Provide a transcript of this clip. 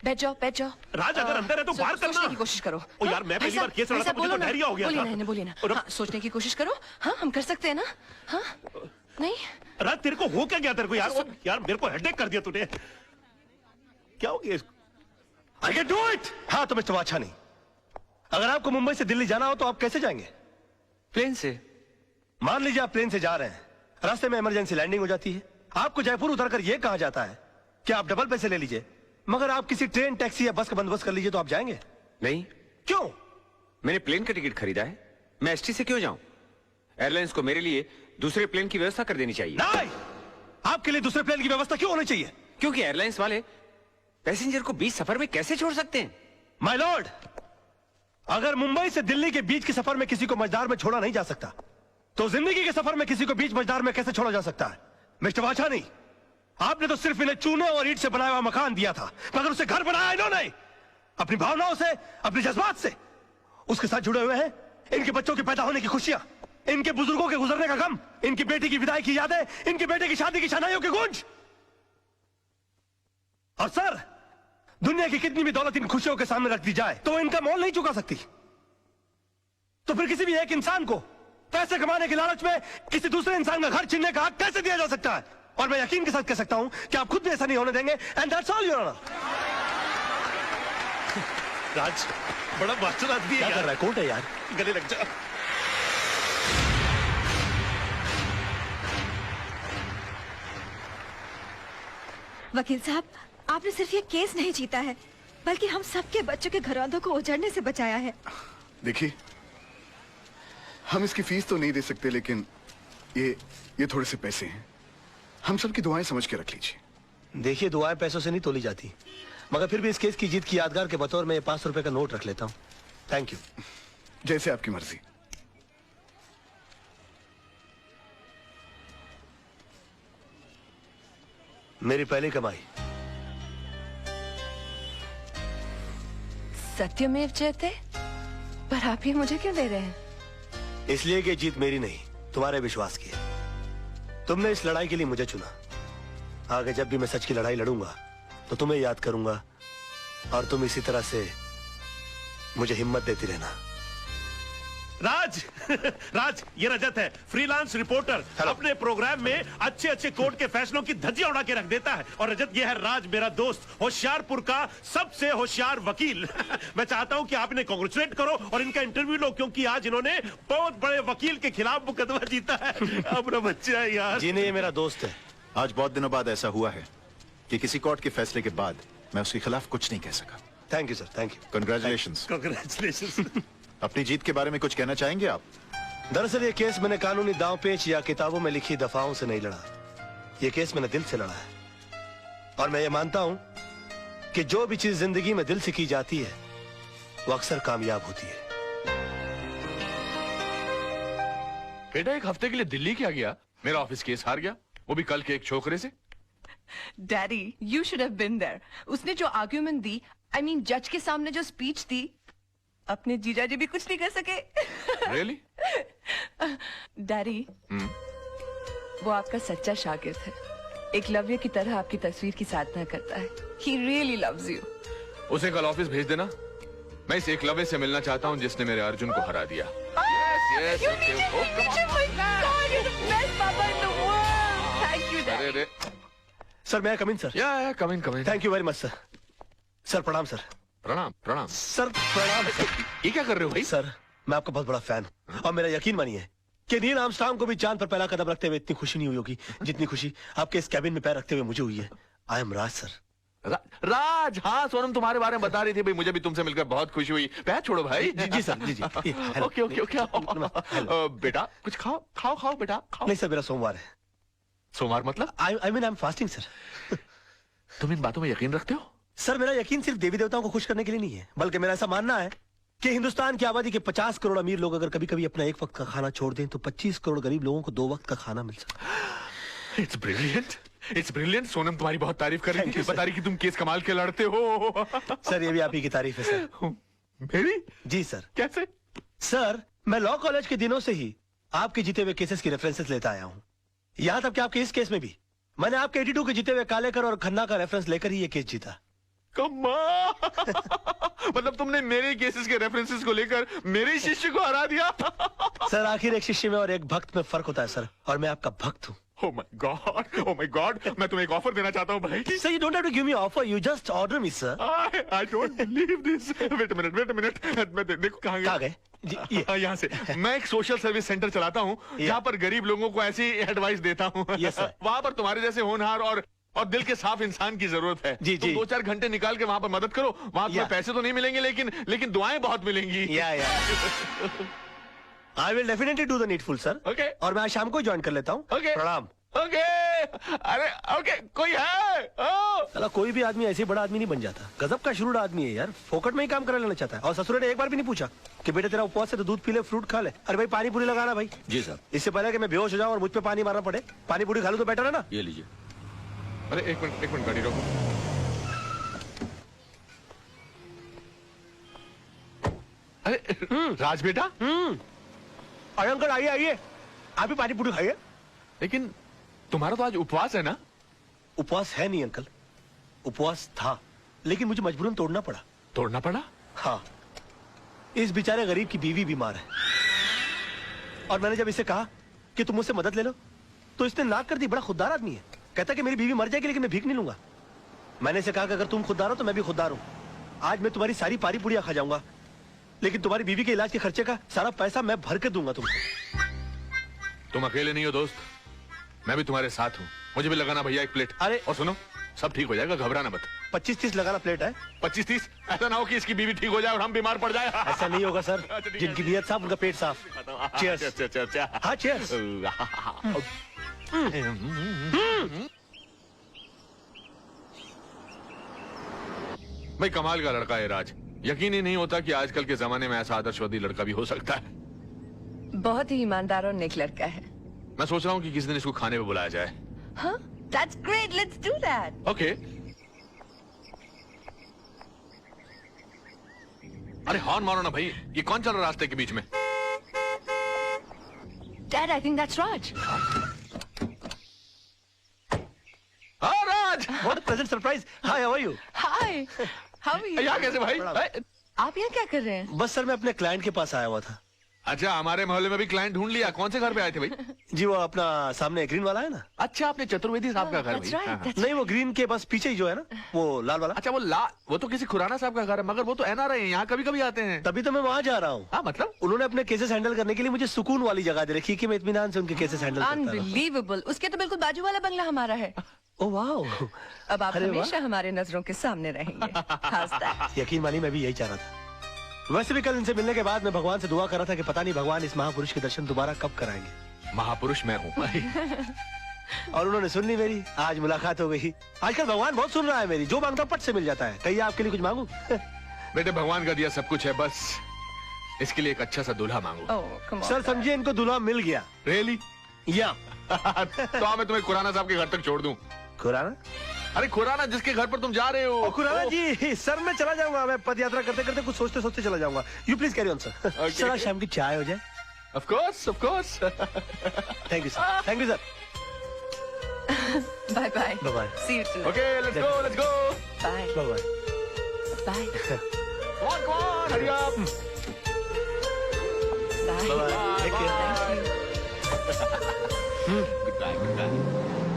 बैठ जाओ बैठ जाओ। राज अगर अंदर है तो बाहर करना। सोचने की कोशिश करो। ओ यार मैं पहली बार केस लड़ा था, मुझे तो डायरिया हो गया था। बोलिए ना। हाँ, सोचने की कोशिश करो। हाँ हम कर सकते हैं ना। हाँ नहीं राज तेरे को हो क्या गया तेरे को यार? यार मेरे को हेडेक कर दिया तूने। क्या हो गया इसको? I can do it! हाँ तो मिस्टर वाछानी, अगर आपको मुंबई से दिल्ली जाना हो तो आप कैसे जाएंगे? प्लेन से। मान लीजिए आप प्लेन से जा रहे हैं, रास्ते में इमरजेंसी लैंडिंग हो जाती है, आपको जयपुर उतरकर यह कहा जाता है कि आप डबल पैसे ले लीजिए, मगर आप किसी ट्रेन, टैक्सी या बस का बंदोबस्त कर लीजिए, तो आप जाएंगे? नहीं। क्यों? मैंने प्लेन का टिकट खरीदा है, मैं एसटी से क्यों जाऊं? एयरलाइंस को मेरे लिए दूसरे प्लेन की व्यवस्था कर देनी चाहिए। नहीं, आपके लिए दूसरे प्लेन की व्यवस्था क्यों होनी चाहिए? क्योंकि एयरलाइंस वाले पैसेंजर को बीच सफर में कैसे छोड़ सकते हैं? माय लॉर्ड, अगर मुंबई से दिल्ली के बीच के सफर में किसी को मझदार में छोड़ा नहीं जा सकता, तो जिंदगी के सफर में किसी को बीच मझदार में कैसे छोड़ा जा सकता है? मिस्टर वाछानी, आपने तो सिर्फ इन्हें चूने और ईंट से बनाया हुआ मकान दिया था, मगर उसे घर बनाया इन्होंने अपनी भावनाओं से, अपने जज्बात से। उसके साथ जुड़े हुए हैं इनके बच्चों के पैदा होने की खुशियां, इनके बुजुर्गों के गुजरने का गम, इनकी बेटी की विदाई की यादें, इनके बेटे की शादी की शनाइयों की गूंज। और सर, दुनिया की कितनी भी दौलत इन खुशियों के सामने रख दी जाए तो इनका मोल नहीं चुका सकती। तो फिर किसी भी एक इंसान को पैसे कमाने के लालच में किसी दूसरे इंसान का घर छीनने का हक कैसे दिया जा सकता है? और मैं यकीन के साथ कह सकता हूं कि आप खुद भी ऐसा नहीं होने देंगे। And that's all your honour. Raj बड़ा मास्टर आदमी है। क्या कर रहा है? कोर्ट है यार, गले लग जा। वकील साहब, आपने सिर्फ ये केस नहीं जीता है, बल्कि हम सबके बच्चों के घरवालों को उजड़ने से बचाया है। देखिए, हम इसकी फीस तो नहीं दे सकते, लेकिन ये थोड़े से पैसे हैं, हम सबकी दुआएं समझ के रख लीजिए। देखिए, दुआएं पैसों से नहीं तोली जाती, मगर फिर भी इस केस की जीत की यादगार के बतौर में 500 रुपए का नोट रख लेता हूँ। Thank you. जैसे आपकी मर्जी। मेरी पहली कमाई। सत्यमेव जयते। पर आप ये मुझे क्यों दे रहे हैं? इसलिए कि जीत मेरी नहीं, तुम्हारे विश्वास की है। तुमने इस लड़ाई के लिए मुझे चुना। आगे जब भी मैं सच की लड़ाई लड़ूंगा तो तुम्हें याद करूंगा, और तुम इसी तरह से मुझे हिम्मत देती रहना। राज राज, ये रजत है, फ्रीलांस रिपोर्टर। अपने प्रोग्राम में अच्छे अच्छे कोर्ट के फैसलों की धज्जियां उड़ा के रख देता है। और रजत, ये है राज, मेरा दोस्त, होशियारपुर का सबसे होशियार वकील। मैं चाहता हूं कि आप इन्हें कांग्रेचुलेट करो और इनका इंटरव्यू लो, क्योंकि आज इन्होंने बहुत बड़े वकील के खिलाफ मुकदमा जीता है। अपना बच्चा है यार। जी नहीं, ये मेरा दोस्त है। आज बहुत दिनों बाद ऐसा हुआ है कि किसी कोर्ट के फैसले के बाद मैं उसके खिलाफ कुछ नहीं कह सका। Thank you sir, thank you. Congratulations. Congratulation. अपनी जीत के बारे में कुछ कहना चाहेंगे आप? दरअसल ये केस मैंने कानूनी दांव पेच या किताबों में लिखी दफाओं से नहीं लड़ा। ये केस मैंने दिल से लड़ा है, और मैं ये मानता हूं कि जो भी चीज जिंदगी में दिल से की जाती है वो अक्सर कामयाब होती है। बेटा, एक हफ्ते के लिए दिल्ली क्या गया? मेरा ऑफिस केस हार गया, वो भी कल के एक छोकरे से। Daddy, you should have been there. उसने जो आर्ग्यूमेंट दी, I mean, जज के सामने जो स्पीच दी, अपने जीजा जी भी कुछ नहीं कर सके। Really? डैडी, वो आपका सच्चा शागिर्द है। एकलव्य की तरह आपकी तस्वीर की साधना करता है। He really loves you. उसे कल ऑफिस भेज देना। मैं इस एकलव्य से मिलना चाहता हूँ जिसने मेरे अर्जुन को हरा दिया। You need him, you need him, my God, you're the best papa in the world. Thank you, Daddy. अरे सर, मैं कम इन सर? या come in. Thank you very much sir. Sir प्रणाम सर। प्रणाम प्रणाम। Sir प्रणाम sir. ये क्या कर रहे हो भाई? सर, मैं आपका बहुत बड़ा फैन हूं, और मेरा यकीन मानिए कि नील आर्मस्ट्रांग को भी चांद पर पहला कदम रखते हुए इतनी खुशी नहीं हुई होगी जितनी खुशी आपके इस कैबिन में पैर रखते हुए मुझे हुई है। I am Raj sir. राज, हाँ सोनम तुम्हारे बारे में बता रही थी भाई, मुझे भी तुमसे मिलकर बहुत खुशी हुई। पैर छोड़ो भाई। जी सर, जी। Okay okay okay. बेटा कुछ खाओ खाओ खाओ बेटा खाओ। नहीं सर, मेरा सोमवार है। सोमवार मतलब? I mean I am fasting sir. तुम इन बातों में यकीन रखते हो? सर, मेरा यकीन सिर्फ देवी देवताओं को खुश करने के लिए नहीं है, बल्कि मेरा ऐसा मानना है कि हिंदुस्तान की आबादी के 50 करोड़ अमीर लोग अगर कभी कभी अपना एक वक्त का खाना छोड़ दें तो 25 करोड़ गरीब लोगों को 2 वक्त का खाना मिल सकता। It's brilliant. सोनम तुम्हारी बहुत तारीफ कर रही थी, बता रही कि तुम केस कमाल के लड़ते हो। सर, ये भी आप ही की तारीफ है सर। मेरी? जी सर। कैसे? सर, मैं लॉ कॉलेज के दिनों से ही आपके जीते हुए केसेस की रेफरेंसेस लेता आया हूँ। यहाँ तक कि आपके इस केस में भी मैंने आपके 82 के जीते हुए कालेकर और खन्ना का रेफरेंस लेकर ही ये केस जीता। कमाल। मतलब तुमने मेरे केसेस के रेफरेंसेस को लेकर मेरे शिष्य को हरा दिया। सर आखिर एक शिष्य में और एक भक्त में फर्क होता है सर, और मैं आपका भक्त हूँ। Oh my God, मैं तुम्हें एक ऑफर देना चाहता हूँ भाई। Sir, you don't have to give me offer. You just order me, sir. I don't believe this. Wait a minute. मैं देखो कहाँ कहाँ गए? यहाँ से। मैं एक सोशल सर्विस सेंटर चलाता हूँ जहाँ पर गरीब लोगों को ऐसी एडवाइस देता हूँ। Yes, sir. वहाँ पर तुम्हारे जैसे होनहार और दिल के साफ इंसान की जरूरत है। जी, तुम जी। 2-4 घंटे निकाल के वहाँ पर मदद करो। वहाँ तुम्हें पैसे तो नहीं मिलेंगे, लेकिन दुआएं बहुत मिलेंगी। Yeah. I will definitely do the needful, sir. Okay. और मैं आज शाम को ज्वाइन कर लेता हूँ। Okay. प्रणाम। ओके। अरे ओके, कोई है? साला कोई भी आदमी ऐसे बड़ा आदमी नहीं बन जाता। गजब का शुरू आदमी है यार, फोकट में ही काम करा लेना चाहता है। और ससुर ने एक बार भी नहीं पूछा कि बेटे तेरा उपवास है तो दूध पी ले, फ्रूट खा ले। अरे भाई पानी पूरी लगाना भाई। जी साहब। इससे पहले कि मैं बेहोश हो जाऊं और मुझ पे पानी मारना पड़े, पानी पूरी खा लूं तो बेटर है ना। ये लीजिए। अरे एक मिनट गाड़ी रोको। अरे राज बेटा। अरे अंकल आइए, आप भी पानी पूरी खाइए। लेकिन तुम्हारा तो आज उपवास है ना? उपवास है नहीं अंकल, उपवास था, लेकिन मुझे मजबूरन तोड़ना पड़ा। तोड़ना पड़ा? हाँ, इस बेचारे गरीब की बीवी बीमार है, और मैंने जब इसे कहा कि तुम मुझसे मदद ले लो तो इसने नाक कर दी। बड़ा खुददार आदमी है, कहता कि मेरी बीवी मर जाएगी लेकिन मैं भीख नहीं लूंगा। मैंने इसे कहा कि अगर तुम खुददार हो तो मैं भी खुददार हूं। आज मैं तुम्हारी सारी पारी पुड़िया खा जाऊंगा, लेकिन तुम्हारी बीवी के इलाज के खर्चे का सारा पैसा मैं भर के दूंगा तुमको। तुम अकेले नहीं हो दोस्त, मैं भी तुम्हारे साथ हूँ। मुझे भी लगाना भैया एक प्लेट। अरे और सुनो, सब ठीक हो जाएगा, घबराना मत। 25-30 लगाना प्लेट है। 25-30? ऐसा ना हो कि इसकी बीवी ठीक हो जाए और हम बीमार पड़ जाए। ऐसा नहीं होगा सर, अच्छा, ठीक है। जिनकी नीयत साफ उनका पेट साफ। Cheers. अच्छा। हाँ cheers. भाई कमाल का लड़का है राज। यकीन ही नहीं होता कि आजकल के जमाने में ऐसा आदर्शवादी लड़का भी हो सकता है। बहुत ही ईमानदार और नेक लड़का है। मैं सोच रहा हूँ कि किसी दिन इसको खाने पे बुलाया जाए। हाँ, that's great. Let's do that. Okay. अरे हॉर्न मारो ना भाई, ये कौन चल रहा है रास्ते के बीच में? Dad, I think that's Raj. हाँ राज, What a pleasant surprise. Hi, how are you? Hi. How are you? यहाँ कैसे भाई? आप यहाँ क्या कर रहे हैं? बस सर मैं अपने क्लाइंट के पास आया हुआ था। अच्छा, हमारे मोहल्ले में भी क्लाइंट ढूंढ लिया। कौन से घर पे आए थे भाई? जी वो अपना सामने ग्रीन वाला है ना। अच्छा, आपने चतुर्वेदी साहब का घर That's भाई? right. हाँ। That's नहीं वो ग्रीन के बस पीछे ही जो है ना, वो लाल वाला। अच्छा, वो तो किसी खुराना साहब का घर है, मगर वो तो एनआरआई है, यहाँ कभी कभी आते हैं। तभी तो मैं वहाँ जा रहा हूँ। हाँ मतलब? उन्होंने अपने केसेस हैंडल करने के लिए मुझे सुकून वाली जगह दे रखी कि मैं इत्मीनान से उनके केसेस हैंडल करता रहूं। Unbelievable. उसके तो बिल्कुल बाजू वाला बंगला हमारा है। ओह वाह। अब आप अरे वाह। हमेशा हमारे नजरों के सामने रहेंगे। How's that? यकीन मानिए मैं भी यही चाह रहा था। वैसे भी कल इनसे मिलने के बाद मैं भगवान से दुआ कर रहा था कि पता नहीं भगवान इस महापुरुष के दर्शन दोबारा कब कराएंगे। महापुरुष मैं हूँ। और उन्होंने सुन ली मेरी, आज मुलाकात हो गई। आजकल भगवान बहुत सुन रहा है मेरी, जो मांगता पट से मिल जाता है। कहिए आपके लिए कुछ मांगू? बेटे भगवान का दिया सब कुछ है, बस इसके लिए एक अच्छा सा दूल्हा मांगो। Oh, come on. सर समझिए इनको दूल्हा मिल गया। रियली? या तो मैं तुम्हें खुराना साहब के घर तक छोड़ दूं। खुराना? अरे खुराना जिसके घर पर तुम जा रहे हो। खुराना जी, सर मैं चला जाऊंगा। मैं पद यात्रा करते करते कुछ सोचते सोचते चला जाऊंगा। You please carry on sir. Sir आज शाम की चाय हो जाए। Of course, of course. Thank you sir. Thank you sir. Bye bye. Bye-bye. See you tonight. Okay, let's go, let's go. Bye. Bye bye. Bye. Come on, hurry up. Bye. Bye-bye. Take care. Thank you. Good bye, good bye.